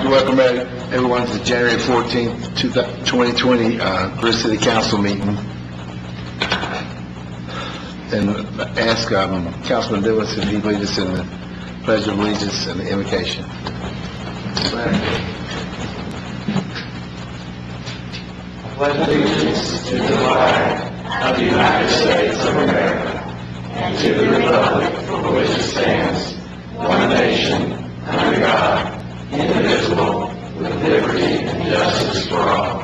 to welcome everyone to January 14th, 2020 Greer City Council meeting. And ask Councilman Lewis if he lead us in the Pledge of Allegiance and the invocation. I pledge allegiance to the flag of the United States of America and to the republic for which it stands, one nation, under God, indivisible, with liberty and justice for all.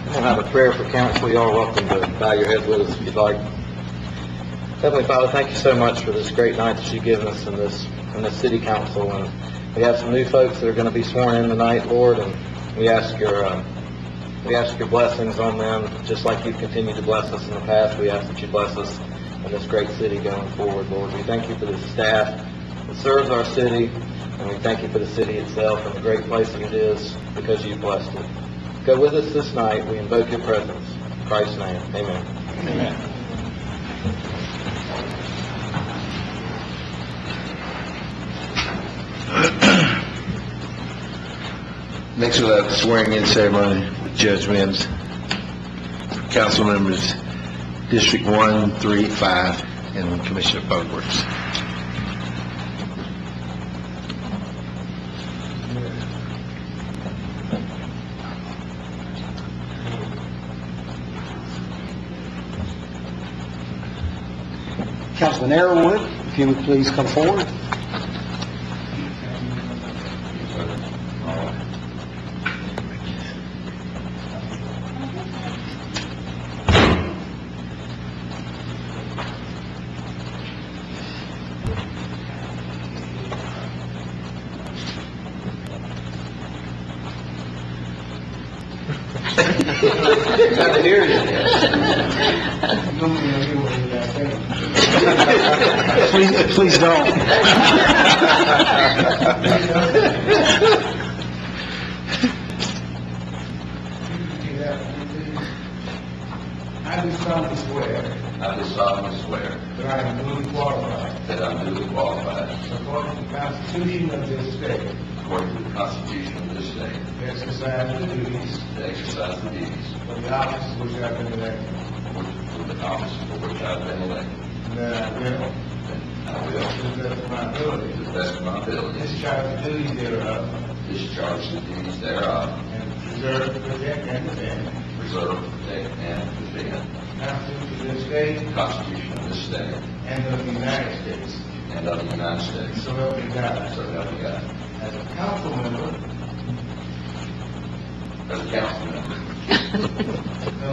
We'll have a prayer for council. You are welcome to bow your head with us if you'd like. Heavenly Father, thank you so much for this great night that you've given us in this city council. And we have some new folks that are going to be sworn in tonight, Lord, and we ask your blessings on them, just like you've continued to bless us in the past. We ask that you bless us in this great city going forward, Lord. We thank you for the staff that serves our city, and we thank you for the city itself and the great place that it is because you've blessed it. Go with us this night. We invoke your presence. In Christ's name, amen. Amen. Next we'll have the swearing-in ceremony with Judge Mims, council members District 1, 3, 5, and Commissioner of Public Works. Councilman Arrowwood, if you would please come forward. Glad to hear you. Please don't. I do solemnly swear that I am duly qualified, according to the Constitution of this state, to exercise the duties of the office for which I have been elected, and that I will, to the best of my ability, discharge the duties thereof, and preserve, protect, and defend the Constitution of this state, and of the United States. So help me God. As a council member of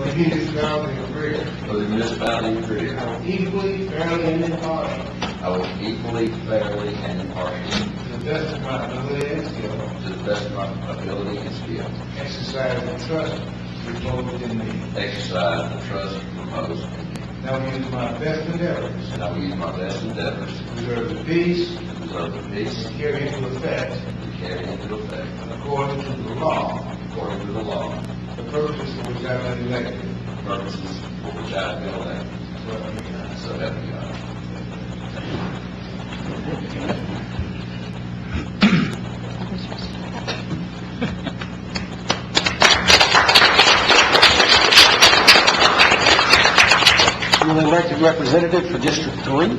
the municipality of Greer, I will equally, fairly, and impartially, to the best of my ability and skill, exercise the trust reposed in me. And I will use my best endeavors to preserve the peace and carry into effect, according to the law, the purposes for which I have been elected. So help me God. You're the elected representative for District 3.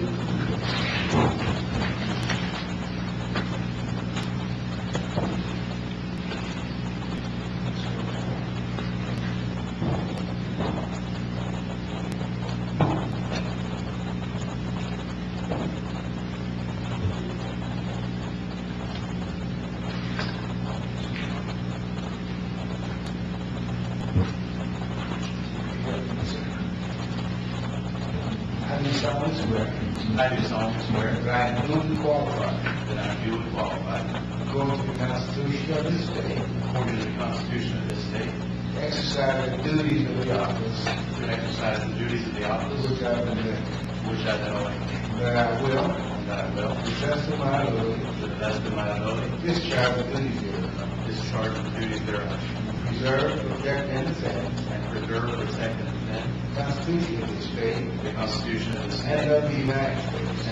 I do solemnly swear that I am duly qualified, according to the Constitution of this state, to exercise the duties of the office, which I have been elected. That I will, to the best of my ability, discharge the duties thereof, preserve, protect, and defend the Constitution of this state, and of the United States.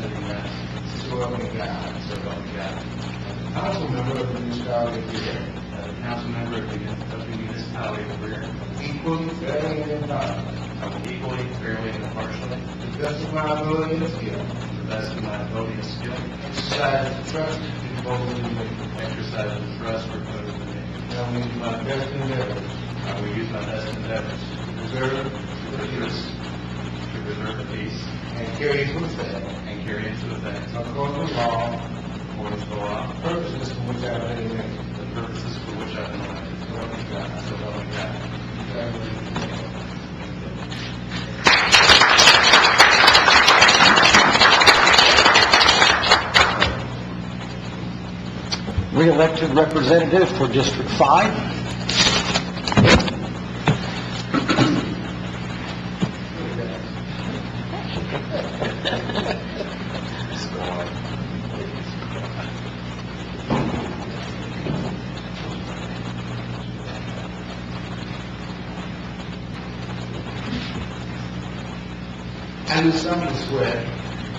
So help me God. So help me God. Council member of the municipality of Greer, As a council member of the municipality of Greer, equally, fairly, and impartially, I will equally, fairly, and impartially, to the best of my ability and skill, to the best of my ability and skill, exercise the trust reposed in me, exercise the trust reposed in me. and I will use my best endeavors I will use my best endeavors to preserve to preserve the peace and carry into effect, and carry into effect, according to law, according to the law, purposes for which I have been elected. the purposes for which I've been elected. So help me God. So help me God. Congratulations. Re-elected representative for District 5. I do solemnly swear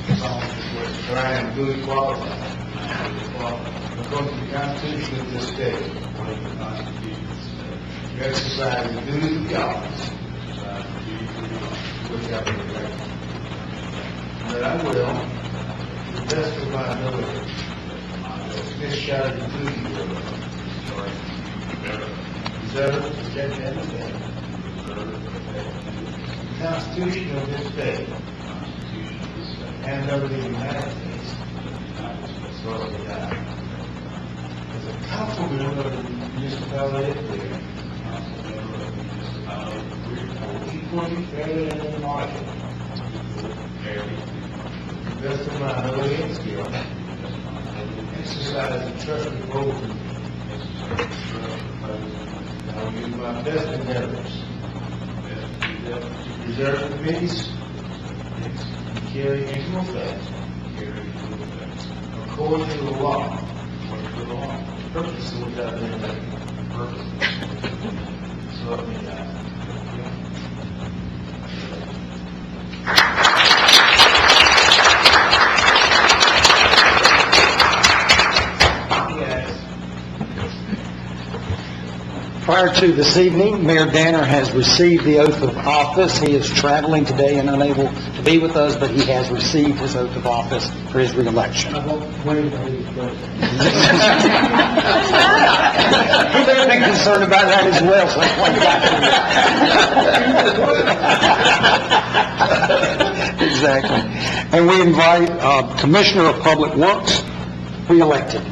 that I am duly qualified, according to the Constitution of this state, According to the Constitution of the state, to exercise the duties of the office exercise the duties of the office, which I have been elected. And that I will, to the best of my ability, discharge the duties thereof, preserve, protect, and defend the Constitution of this state and of the United States. So help me God. As a council member of the municipality of Greer, I will equally, fairly, and impartially, to the best of my ability and skill, exercise the trust reposed in me. And I will use my best endeavors to preserve the peace and carry into effect, according to the law, purpose of which I've been elected. So help me God. Prior to this evening, Mayor Danner has received the oath of office. He is traveling today and unable to be with us, but he has received his oath of office for his reelection. I won't wait until he's done. He may have been concerned about that as well, so that's why he got to me. Exactly. And we invite Commissioner of Public Works, reelected.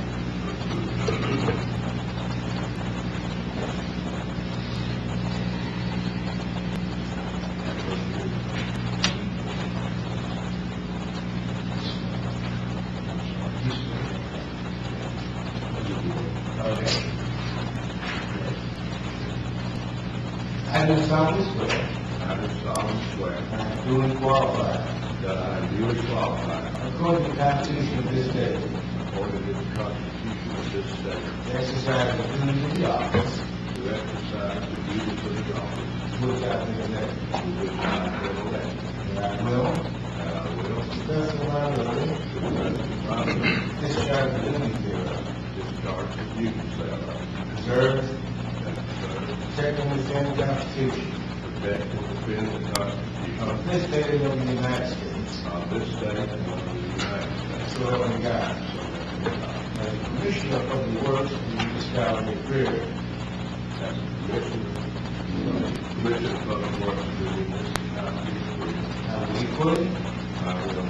I do solemnly swear I do solemnly swear that I am duly qualified, that I am duly qualified, according to the Constitution of this state, according to the Constitution of this state, to exercise the duties of the office to exercise the duties of the office to which I have been elected. to which I have been elected, And I will, and I will, to the best of my ability, to the best of my ability, discharge the duties thereof, discharge the duties thereof, preserve, and serve, protect, and defend the Constitution protect, and defend the Constitution of this state and of the United States. of this state and of the United States. So help me God. As a Commissioner of Public Works in the municipality of Greer, As a Commissioner of Public Works of the municipality of Greer, I will equally, I will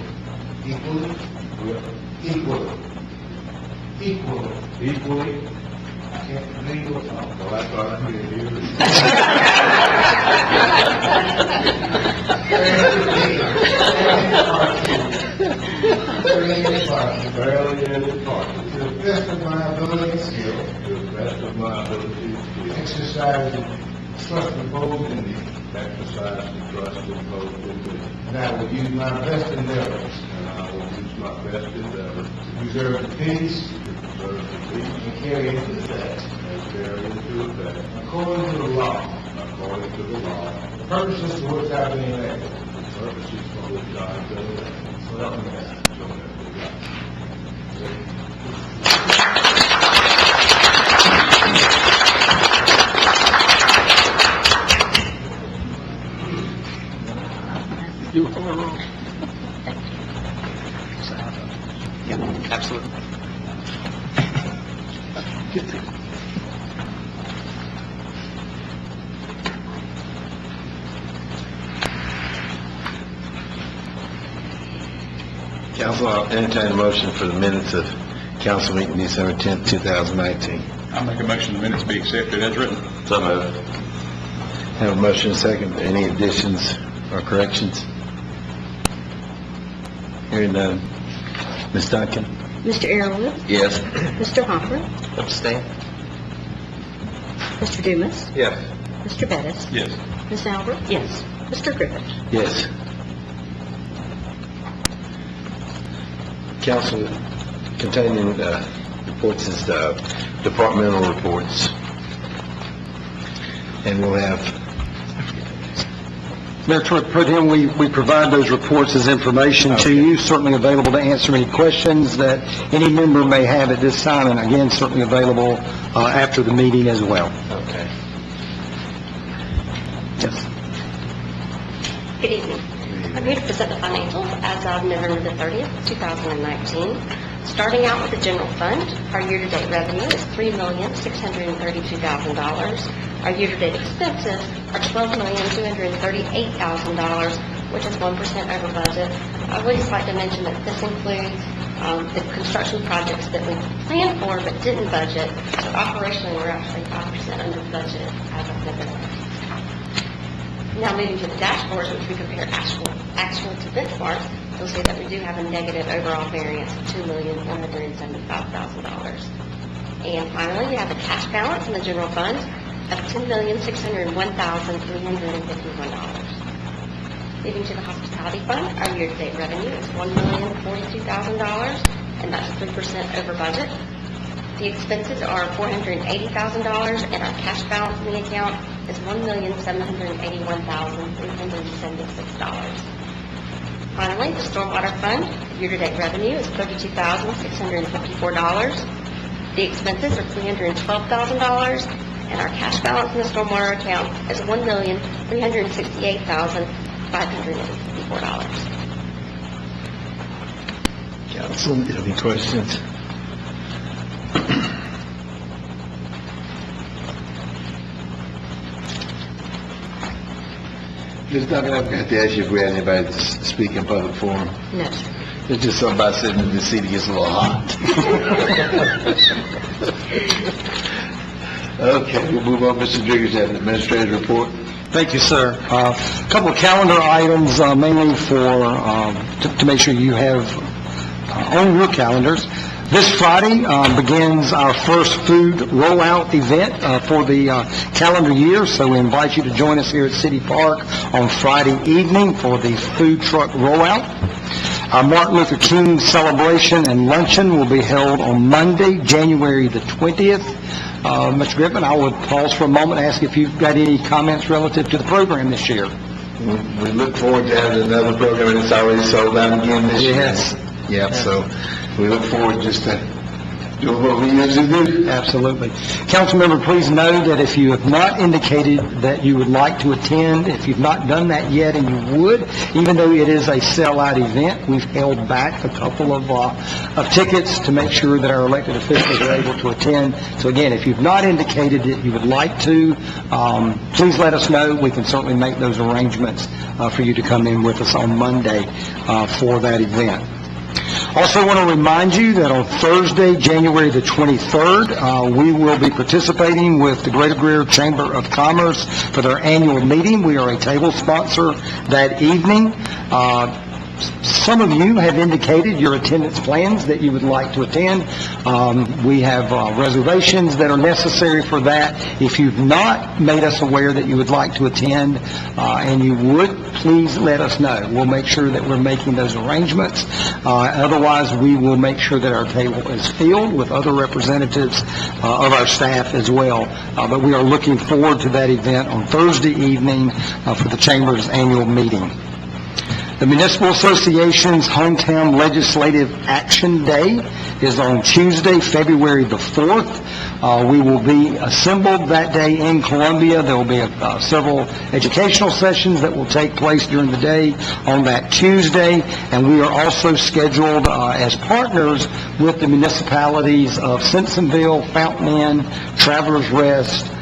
equally, I can't read or talk. well, that's all I can do. Fairly and impartially, To the best of my ability and skill, to the best of my ability and skill, exercise the trust reposed in me, exercise the trust imposed in me, and I will use my best endeavors and I will use my best endeavor to preserve the peace to preserve the peace and carry into effect, and carry into effect, according to the law, according to the law, the purposes for which I've been elected. the purposes for which I have been elected. So help me God. So help me God. Yeah, absolutely. Council, I'll entertain a motion for the minutes of council meeting December 10th, 2019. I'll make a motion the minutes be accepted as written. So moved. Have a motion and a second. Any additions or corrections? Hearing none. Ms. Duncan? Mr. Arrowood, Yes. Mr. Hopper, Abstain? Mr. Dumas, Yes. Mr. Bettis, Yes. Ms. Albert, yes, Mr. Griffith. Yes. Council, containing reports is departmental reports. And we'll have, Mayor Pro Tem, we provide those reports as information to you, certainly available to answer any questions that any member may have at this time, and again, certainly available after the meeting as well. okay. Yes. Good evening. I'm here to present the financials as of November the 30th, 2019. Starting out with the general fund, our year-to-date revenue is $3,632,000. Our year-to-date expenses are $12,238,000, which is 1% over budget. I would just like to mention that this includes the construction projects that we planned for but didn't budget. So operationally, we're actually 5% under budget as of November. Now moving to the dashboards, which we compare actual to benchmarks, you'll see that we do have a negative overall variance of $2,175,000. And finally, we have a cash balance in the general fund of $10,601,351. Moving to the hospitality fund, our year-to-date revenue is $1,042,000, and that's 3% over budget. The expenses are $480,000, and our cash balance in the account is $1,781,376. Finally, the stormwater fund, year-to-date revenue is $32,654. The expenses are $312,000, and our cash balance in the stormwater account is $1,368,554. Council, do you have any questions? Ms. Duncan, I've got to ask you if we had anybody to speak in public forum. No, sir. It's just somebody sitting in the seat that gets a little hot. Okay, we'll move on. Mr. Driggers, have an administrative report. Thank you, sir. A couple of calendar items, mainly for, to make sure you have on your calendars. This Friday begins our first food rollout event for the calendar year, so we invite you to join us here at City Park on Friday evening for the food truck rollout. Our Martin Luther King celebration and luncheon will be held on Monday, January the 20th. Mr. Griffin, I would pause for a moment and ask if you've got any comments relative to the program this year. We look forward to having another program, and it's already sold out again this year. Yes. Yep, so we look forward just to doing what we usually do. Absolutely. Councilmember, please know that if you have not indicated that you would like to attend, if you've not done that yet and you would, even though it is a sellout event, we've held back a couple of tickets to make sure that our elected officials are able to attend. So again, if you've not indicated that you would like to, please let us know. We can certainly make those arrangements for you to come in with us on Monday for that event. Also want to remind you that on Thursday, January the 23rd, we will be participating with the Greater Greer Chamber of Commerce for their annual meeting. We are a table sponsor that evening. Some of you have indicated your attendance plans that you would like to attend. We have reservations that are necessary for that. If you've not made us aware that you would like to attend, and you would, please let us know. We'll make sure that we're making those arrangements. Otherwise, we will make sure that our table is filled with other representatives of our staff as well. But we are looking forward to that event on Thursday evening for the Chamber's annual meeting. The Municipal Association's Hometown Legislative Action Day is on Tuesday, February the 4th. We will be assembled that day in Columbia. There will be several educational sessions that will take place during the day on that Tuesday, and we are also scheduled as partners with the municipalities of Simpsonville, Fountain Inn, Travelers Rest,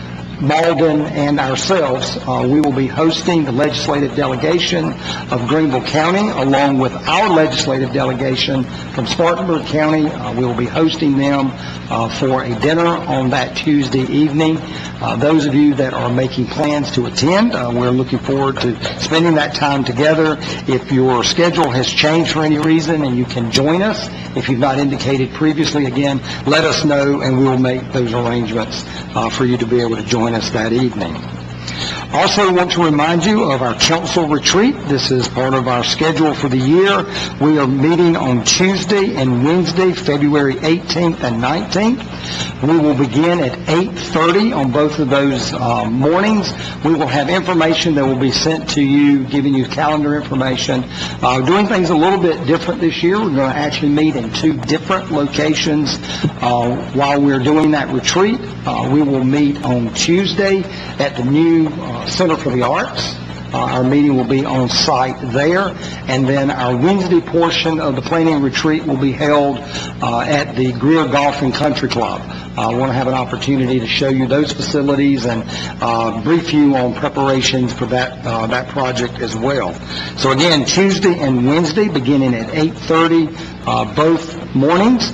Malden, and ourselves. We will be hosting the legislative delegation of Greenville County, along with our legislative delegation from Spartanburg County. We will be hosting them for a dinner on that Tuesday evening. Those of you that are making plans to attend, we're looking forward to spending that time together. If your schedule has changed for any reason and you can join us, if you've not indicated previously, again, let us know and we will make those arrangements for you to be able to join us that evening. Also want to remind you of our council retreat. This is part of our schedule for the year. We are meeting on Tuesday and Wednesday, February 18th and 19th. We will begin at 8:30 on both of those mornings. We will have information that will be sent to you, giving you calendar information. Doing things a little bit different this year. We're going to actually meet in 2 different locations while we're doing that retreat. We will meet on Tuesday at the new Center for the Arts. Our meeting will be on site there, and then our Wednesday portion of the planning retreat will be held at the Greer Golf and Country Club. I want to have an opportunity to show you those facilities and brief you on preparations for that project as well. So again, Tuesday and Wednesday beginning at 8:30, both mornings.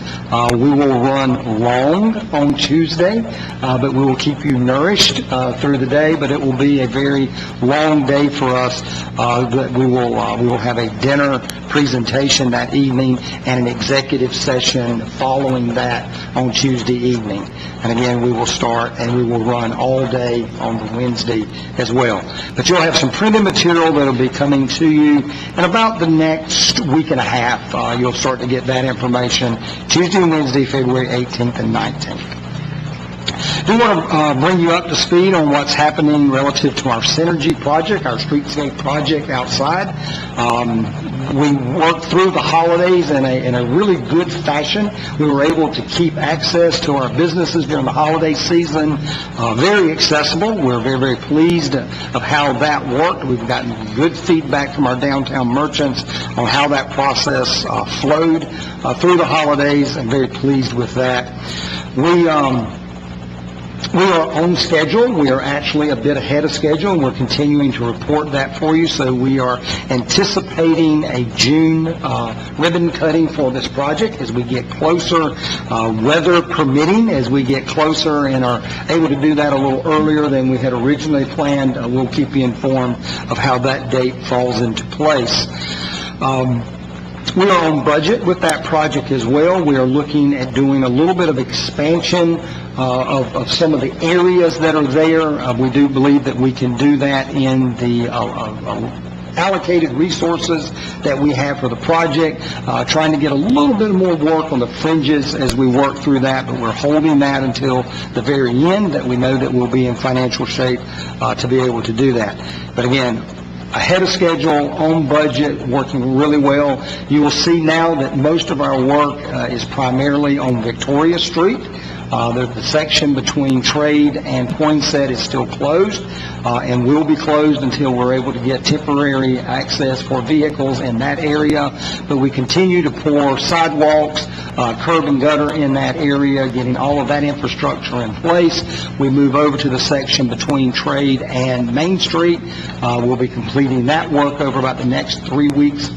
We will run long on Tuesday, but we will keep you nourished through the day, but it will be a very long day for us. We will have a dinner presentation that evening and an executive session following that on Tuesday evening. And again, we will start and we will run all day on the Wednesday as well. But you'll have some printed material that will be coming to you in about the next week and a half. You'll start to get that information Tuesday and Wednesday, February 18th and 19th. I do want to bring you up to speed on what's happening relative to our Synergy project, our streetscape project outside. We worked through the holidays in a really good fashion. We were able to keep access to our businesses during the holiday season very accessible. We're very, very pleased of how that worked. We've gotten good feedback from our downtown merchants on how that process flowed through the holidays. I'm very pleased with that. We are on schedule. We are actually a bit ahead of schedule, and we're continuing to report that for you. So we are anticipating a June ribbon cutting for this project as we get closer, weather permitting, as we get closer and are able to do that a little earlier than we had originally planned. We'll keep you informed of how that date falls into place. We are on budget with that project as well. We are looking at doing a little bit of expansion of some of the areas that are there. We do believe that we can do that in the allocated resources that we have for the project, trying to get a little bit more work on the fringes as we work through that, but we're holding that until the very end, that we know that we'll be in financial shape to be able to do that. But again, ahead of schedule, on budget, working really well. You will see now that most of our work is primarily on Victoria Street. The section between Trade and Poinsett is still closed and will be closed until we're able to get temporary access for vehicles in that area. But we continue to pour sidewalks, curb and gutter in that area, getting all of that infrastructure in place. We move over to the section between Trade and Main Street. We'll be completing that work over about the next 3 weeks.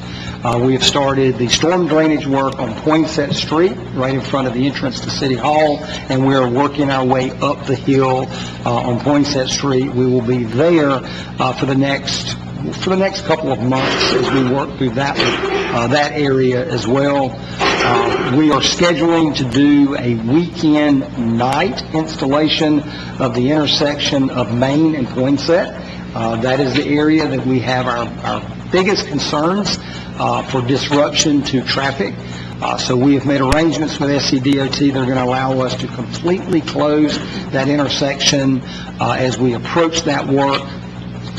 We have started the storm drainage work on Poinsett Street, right in front of the entrance to City Hall, and we are working our way up the hill on Poinsett Street. We will be there for the next couple of months as we work through that area as well. We are scheduling to do a weekend night installation of the intersection of Main and Poinsett. That is the area that we have our biggest concerns for disruption to traffic. So we have made arrangements with SCDOT. They're going to allow us to completely close that intersection as we approach that work.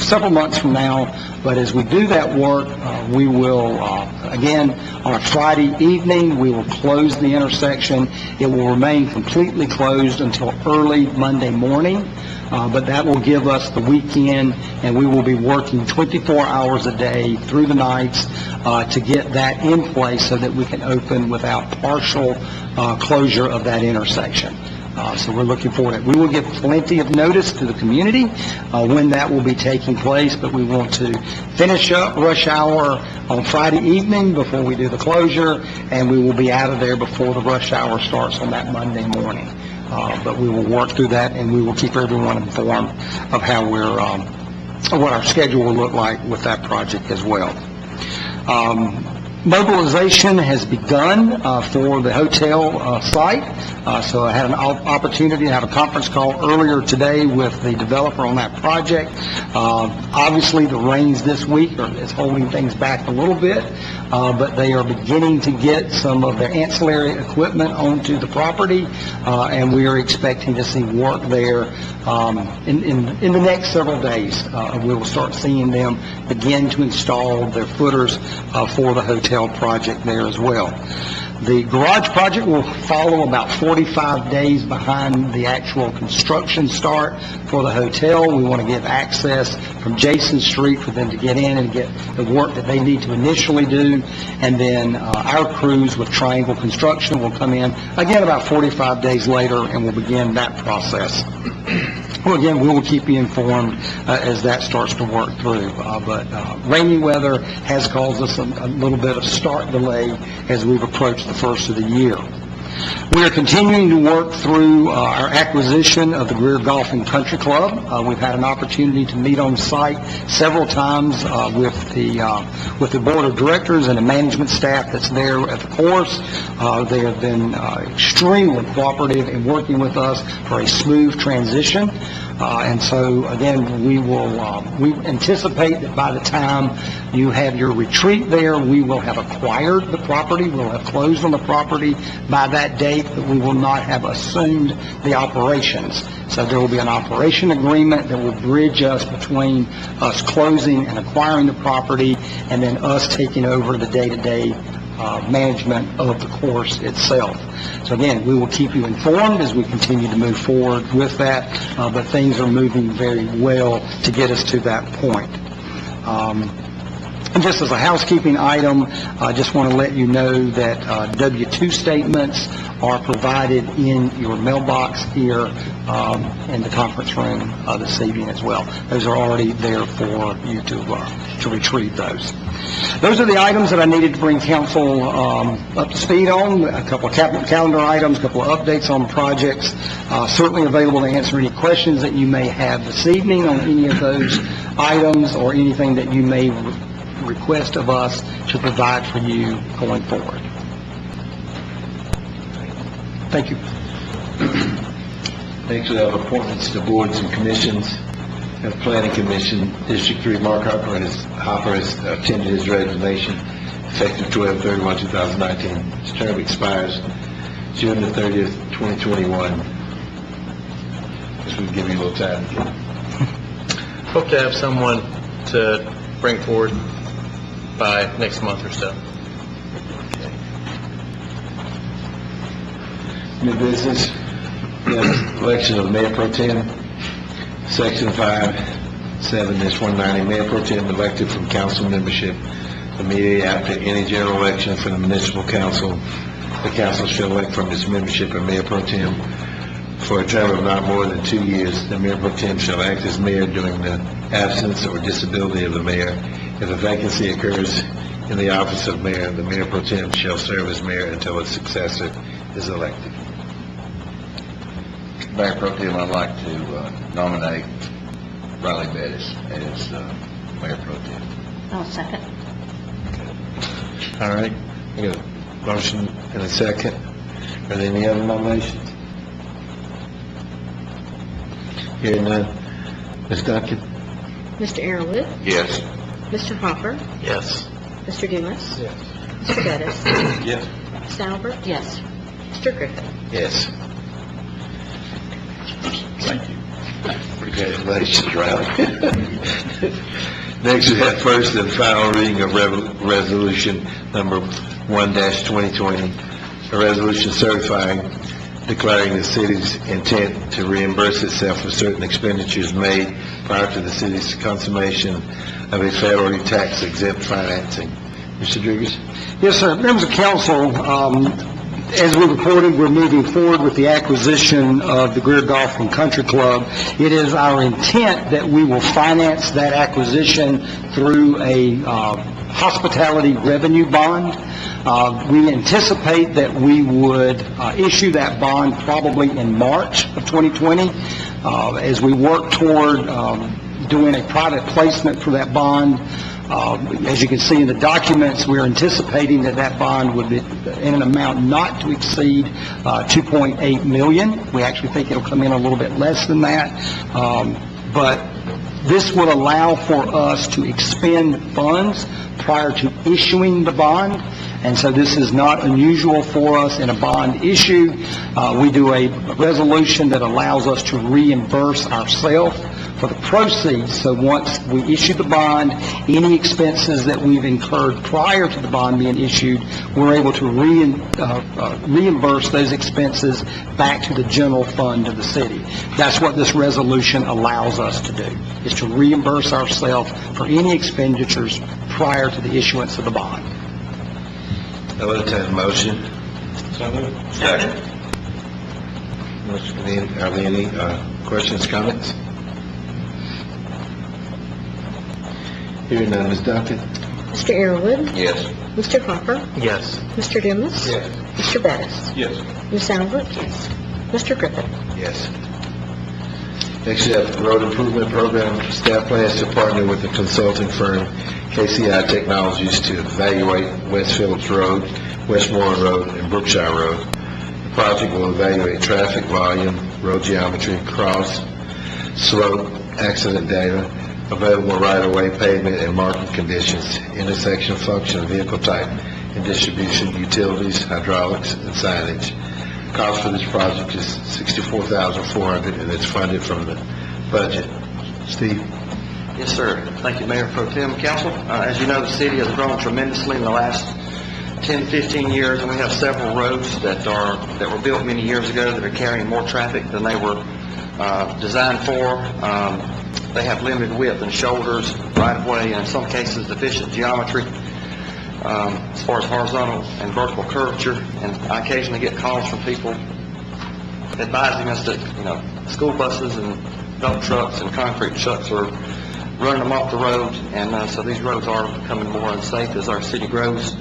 several months from now. But as we do that work, we will, again, on a Friday evening, we will close the intersection. It will remain completely closed until early Monday morning. But that will give us the weekend, and we will be working 24 hours a day through the nights to get that in place so that we can open without partial closure of that intersection. So we're looking forward to it. We will give plenty of notice to the community when that will be taking place, but we want to finish up rush hour on Friday evening before we do the closure, and we will be out of there before the rush hour starts on that Monday morning. But we will work through that, and we will keep everyone informed of how what our schedule will look like with that project as well. Mobilization has begun for the hotel site. So I had an opportunity to have a conference call earlier today with the developer on that project. Obviously, the rains this week is holding things back a little bit, but they are beginning to get some of their ancillary equipment onto the property, and we are expecting to see work there in the next several days. We will start seeing them begin to install their footers for the hotel project there as well. The garage project will follow about 45 days behind the actual construction start for the hotel. We want to give access from Jason Street for them to get in and get the work that they need to initially do. And then our crews with Triangle Construction will come in, again, about 45 days later, and we'll begin that process. Well, again, we will keep you informed as that starts to work through. But rainy weather has caused us a little bit of start delay as we've approached the first of the year. We are continuing to work through our acquisition of the Greer Golf and Country Club. We've had an opportunity to meet on site several times with the board of directors and the management staff that's there at the course. They have been extremely cooperative in working with us for a smooth transition. And so, again, we anticipate that by the time you have your retreat there, we will have acquired the property, we'll have closed on the property by that date, but we will not have assumed the operations. So there will be an operation agreement that will bridge us between us closing and acquiring the property, and then us taking over the day-to-day management of the course itself. So again, we will keep you informed as we continue to move forward with that, but things are moving very well to get us to that point. And just as a housekeeping item, I just want to let you know that W-2 statements are provided in your mailbox here in the conference room this evening as well. Those are already there for you to retrieve those. Those are the items that I needed to bring council up to speed on. A couple of calendar items, a couple of updates on projects. Certainly available to answer any questions that you may have this evening on any of those items or anything that you may request of us to provide for you going forward. Thank you. Next, we have appointments to boards and commissions. The Planning Commission, District 3, Mark Hopper has tendered his resignation effective 12/31/2019. His term expires June the 30th, 2021. This will give you a little time. Hope to have someone to bring forward by next month or so. New business, we have election of Mayor Pro Tem. Section 5(7)-190, Mayor Pro Tem elected from council membership immediately after any general election for the municipal council. The council shall elect from its membership a Mayor Pro Tem for a term of not more than 2 years. The Mayor Pro Tem shall act as mayor during the absence or disability of the mayor. If a vacancy occurs in the office of mayor, the Mayor Pro Tem shall serve as mayor until a successor is elected. Mayor Pro Tem, I'd like to nominate Riley Bettis as Mayor Pro Tem. I'll second. All right, we got a motion and a second. Are there any other nominations? Hearing none. Ms. Duncan? Mr. Arrowood, Yes. Mr. Hopper, Yes. Mr. Dumas, Yes. Mr. Bettis, Yes. Ms. Albert, yes, Mr. Griffin. Yes. Thank you. Congratulations, Riley. Next, we have first and final reading of resolution number 1-2020, a resolution certifying, declaring the city's intent to reimburse itself for certain expenditures made prior to the city's consummation of a federally tax exempt financing. Mr. Rodriguez? Yes, sir. Members of council, as we reported, we're moving forward with the acquisition of the Greer Golf and Country Club. It is our intent that we will finance that acquisition through a hospitality revenue bond. We anticipate that we would issue that bond probably in March of 2020. As we work toward doing a private placement for that bond, as you can see in the documents, we're anticipating that that bond would be in an amount not to exceed $2.8 million. We actually think it'll come in a little bit less than that. But this will allow for us to expend funds prior to issuing the bond. And so this is not unusual for us in a bond issue. We do a resolution that allows us to reimburse ourselves for the proceeds. So once we issue the bond, any expenses that we've incurred prior to the bond being issued, we're able to reimburse those expenses back to the general fund of the city. That's what this resolution allows us to do, is to reimburse ourselves for any expenditures prior to the issuance of the bond. I will entertain a motion. Second. Are there any questions, comments? Hearing none, Ms. Duncan? Mr. Arrowood? Yes. Mr. Hopper? Yes. Mr. Dumas? Yes. Mr. Bettis? Yes. Ms. Albert? Yes. Mr. Griffin? Yes. Next, we have road improvement program. Staff plans to partner with the consulting firm KCI Technologies to evaluate West Phillips Road, Westmoreland Road, and Brookshire Road. The project will evaluate traffic volume, road geometry, cross, slope, accident data, available right-of-way pavement and marking conditions, intersection function, vehicle type, and distribution, utilities, hydraulics, and signage. Cost for this project is $64,400, and it's funded from the budget. Steve? Yes, sir. Thank you, Mayor Pro Tem. Council, as you know, the city has grown tremendously in the last 10, 15 years, and we have several roads that were built many years ago that are carrying more traffic than they were designed for. They have limited width and shoulders, right-of-way, and in some cases deficient geometry as far as horizontal and vertical curvature. And I occasionally get calls from people advising us that, school buses and dump trucks and concrete trucks are running them off the road, and so these roads are becoming more unsafe as our city grows.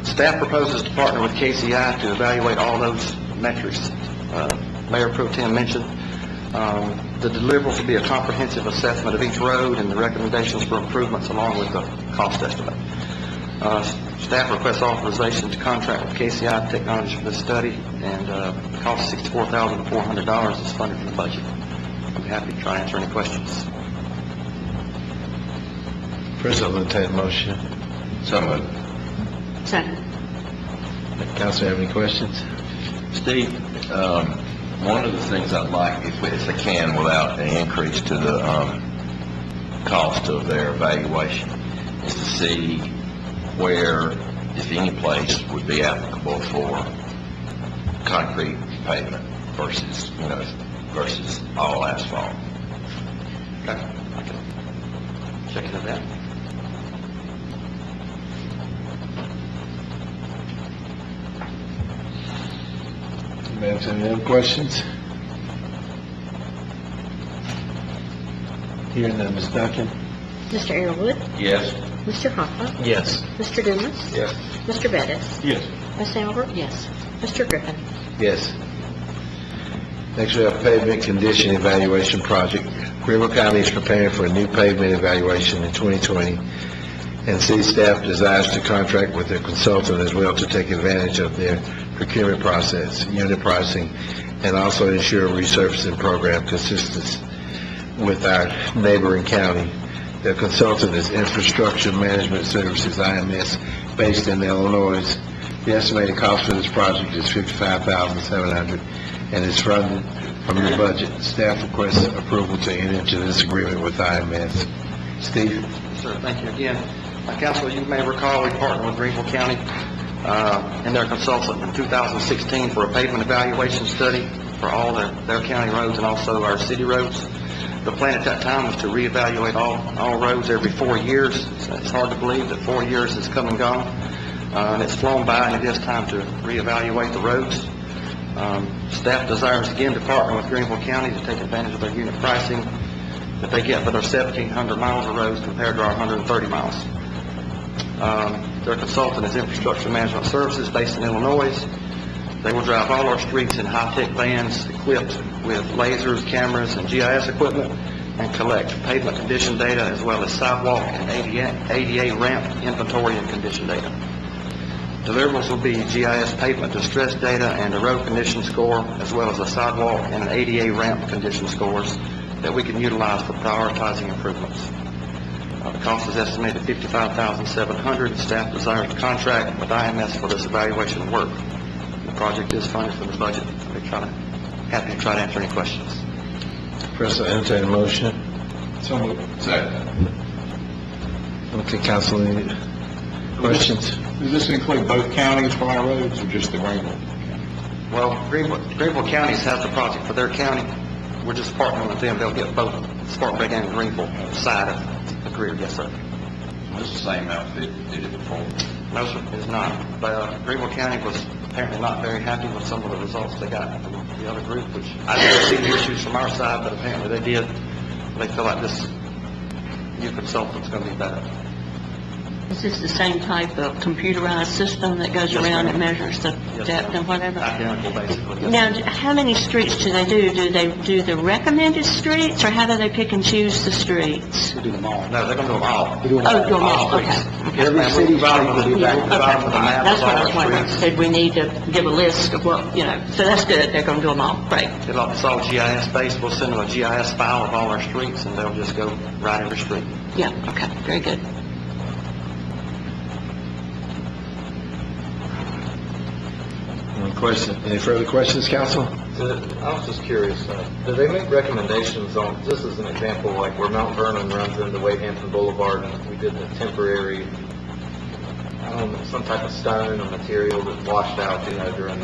Staff proposes to partner with KCI to evaluate all those metrics Mayor Pro Tem mentioned. The deliverables will be a comprehensive assessment of each road and the recommendations for improvements along with the cost estimate. Staff requests authorization to contract with KCI Technologies for this study, and the cost is $64,400 is funded from the budget. I'll be happy to try and answer any questions. First, I'll entertain a motion. So moved. Second. Council, have any questions? Steve, one of the things I'd like, if I can, without an increase to the cost of their evaluation, is to see where, if any place, would be applicable for concrete pavement versus, versus all asphalt. Okay. I can check into that. Ma'am, any other questions? Hearing none, Ms. Duncan? Mr. Arrowood? Yes. Mr. Hopper? Yes. Mr. Dumas? Yes. Mr. Bettis? Yes. Ms. Albert? Yes. Mr. Griffin? Yes. Next, we have pavement condition evaluation project. Greenville County is preparing for a new pavement evaluation in 2020, and city staff desires to contract with their consultant as well to take advantage of their procurement process, unit pricing, and also ensure a resurfacing program consistent with our neighboring county. Their consultant is Infrastructure Management Services, IMS, based in Illinois. The estimated cost for this project is $55,700 and is funded from your budget. Staff requests approval to enter into this agreement with IMS. Steve? Sir, thank you again. Council, you may recall we partnered with Greenville County and their consultant in 2016 for a pavement evaluation study for all their county roads and also our city roads. The plan at that time was to reevaluate all roads every 4 years. It's hard to believe that 4 years has come and gone. And it's flown by, and it is time to reevaluate the roads. Staff desires again to partner with Greenville County to take advantage of their unit pricing that they get for their 1,700 miles of roads compared to our 130 miles. Their consultant is Infrastructure Management Services based in Illinois. They will drive all our streets in high-tech vans equipped with lasers, cameras, and GIS equipment and collect pavement condition data as well as sidewalk and ADA ramp inventory and condition data. Deliverables will be GIS pavement distress data and a road condition score, as well as a sidewalk and an ADA ramp condition scores that we can utilize for prioritizing improvements. The cost is estimated at $55,700. Staff desires to contract with IMS for this evaluation work. The project is funded from the budget. We're happy to try to answer any questions. President, entertain a motion. So moved. Second. Okay, Council, any questions? Does this include both counties for our roads or just the Greenville? Well, Greenville County has the project for their county. We're just partnering with them. They'll get both Spartanburg and Greenville side of the Greer. Yes, sir. This is the same outfit that did it before. No, sir, it's not. But Greenville County was apparently not very happy with some of the results they got from the other group, which I didn't see the issues from our side, but apparently they did. They feel like this new consultant's going to be better. Is this the same type of computerized system that goes Yes, around ma'am. and measures the Yes, depth ma'am. and whatever? Identical, basically. Yes, Now, ma'am. how many streets do they do? Do they do the recommended streets, or how do they pick and choose the streets? We do them all. No, they're going to do them all. Oh, do them all, okay. Yes, ma'am. We'll provide them with a map of the That's what I was all our wondering. streets. Said we need to give a list of what, so that's good. They're going to do them all. Great. It's all GIS based. We'll send them a GIS file of all our streets, and they'll just go right every street. Yeah, okay, very good. Any further questions, Council? I was just curious, do they make recommendations on, this is an example, like where Mount Vernon runs into Wayhampton Boulevard, and we did the temporary, I don't know, some type of stone or material that washed out, during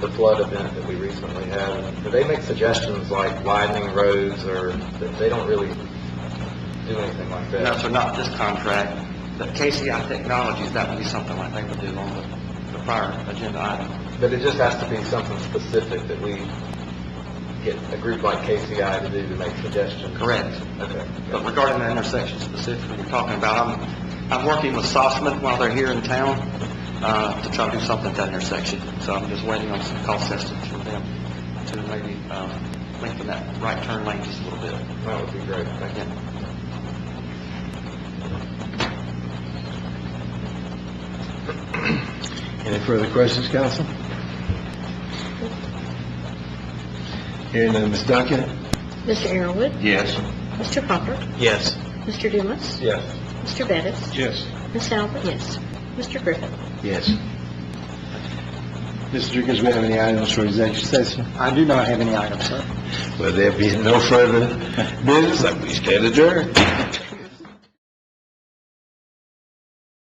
the flood event that we recently had. Do they make suggestions like widening roads, or they don't really do anything like that? No, sir, not this contract. The KCI Technologies, that would be something like they would do on the prior agenda item. But it just has to be something specific that we get a group like KCI to do to make suggestions. Correct. Okay. But regarding the intersection specifically you're talking about, I'm working with Sossman while they're here in town to try to do something at that intersection. So I'm just waiting on some cost estimates from them to maybe lengthen that right turn lane just a little bit. That would be great. Thank you. Any further questions, Council? Hearing none, Ms. Duncan? Mr. Arrowood? Yes. Mr. Hopper? Yes. Mr. Dumas? Yes. Mr. Bettis? Yes. Ms. Albert? Yes. Mr. Griffin? Yes. Mr. Driggers, we have any items for executive session? I do not have any items, sir. Well, there being no further business, we stand adjourned.